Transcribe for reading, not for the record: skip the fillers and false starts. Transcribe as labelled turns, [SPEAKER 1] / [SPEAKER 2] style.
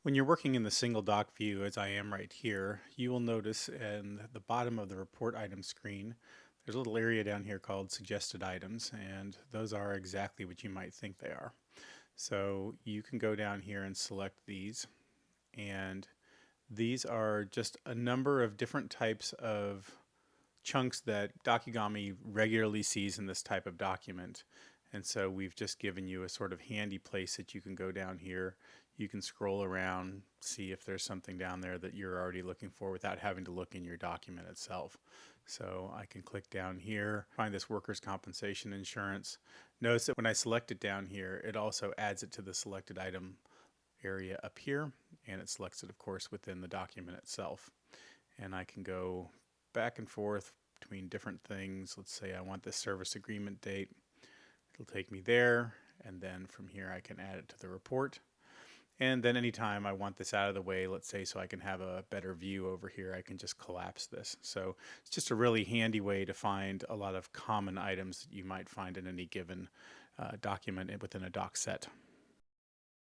[SPEAKER 1] When you're working in the single doc view, as I am right here, you will notice in the bottom of the report item screen, there's a little area down here called suggested items, and those are exactly what you might think they are. So you can go down here and select these, and these are just a number of different types of chunks that Dokigami regularly sees in this type of document. And so we've just given you a sort of handy place that you can go down here. You can scroll around, see if there's something down there that you're already looking for without having to look in your document itself. So I can click down here, find this workers' compensation insurance. Notice that when I select it down here, it also adds it to the selected item area up here, and it selects it, of course, within the document itself. And I can go back and forth between different things. Let's say I want this service agreement date. It'll take me there, and then from here I can add it to the report. And then anytime I want this out of the way, let's say so I can have a better view over here, I can just collapse this. So it's just a really handy way to find a lot of common items that you might find in any given document within a doc set.